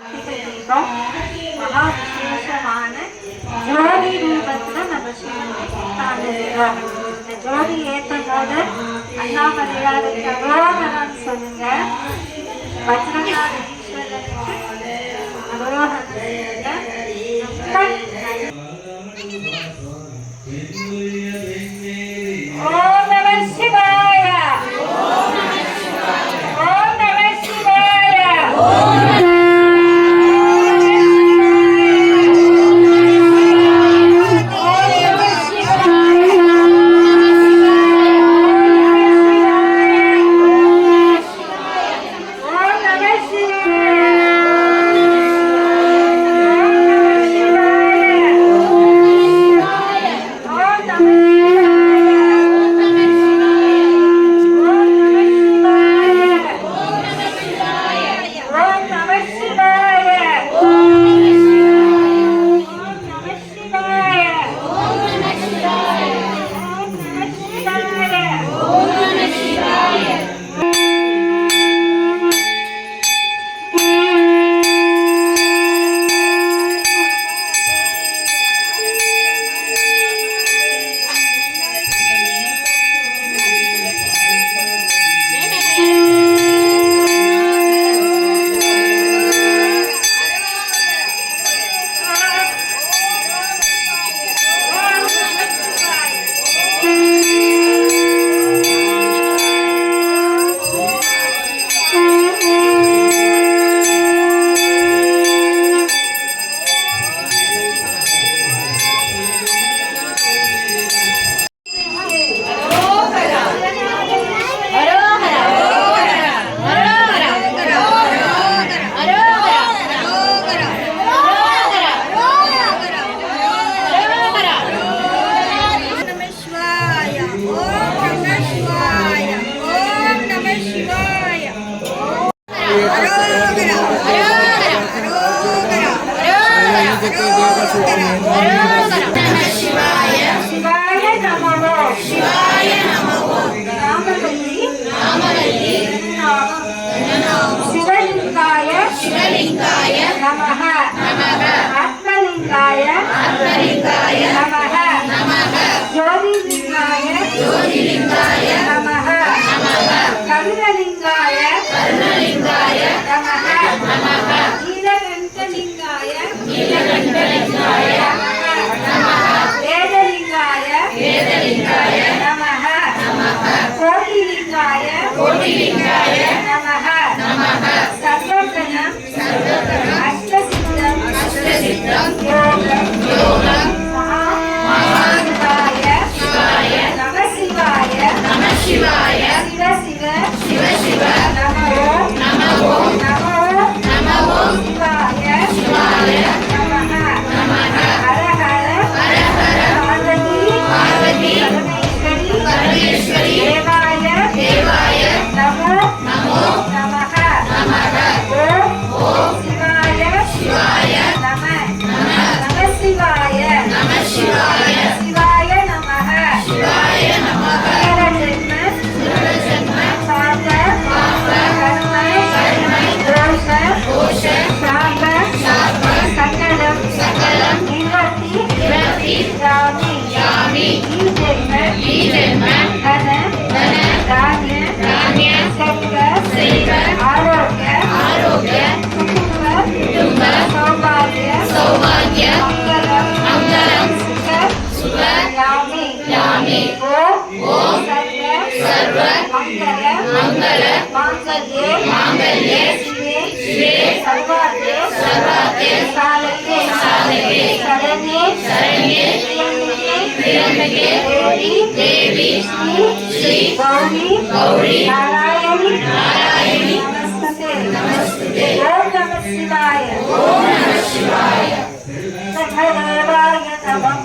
கார்த்திகை தீபம் மகா விசேஷமான ஜோதி ரூபத்துல நம்ம காண்கிறோம். இந்த ஜோதி ஏற்றும் போது அண்ணாமலையாருக்கு அரோகரான்னு சொல்லுங்க, வஜ்ரநாத ஈஸ்வரனுக்கு அரோகரம் சொல்லுங்க. ஓம் நம சிவாய. शिवलिंगाय नमः आत्मलिंगाय नमः ज्योतिलिंगाय नमः करुणलिंगाय नमः नीलकंठलिंगाय नमः वेदलिंगाय नमः कोटिलिंगाय नमः सर्वप्रथम अष्टसिद्धं योगं महाशिवाय नमः शिवाय शिव शिव नमो शिवाय नमः हर हर पार्वती परमेश्वरी देवाय नमो नमः ओम शिवाय नमः शिवाय नमः जन्म पाप कर्म दोष शाप सकलम निवृत्ति यामि ई जन्म धन धान्य सेव आरोग्य कुटुंब सौभाग्य मंगलम सुख यामि ओम सर्व मंगल मांगल्ये शिवे सर्वार्थे साधके शरण्ये त्र्यंबके देवी श्री गौरी नारायणी नमस्ते ओम नमः शिवाय सकलदेवाय नमः।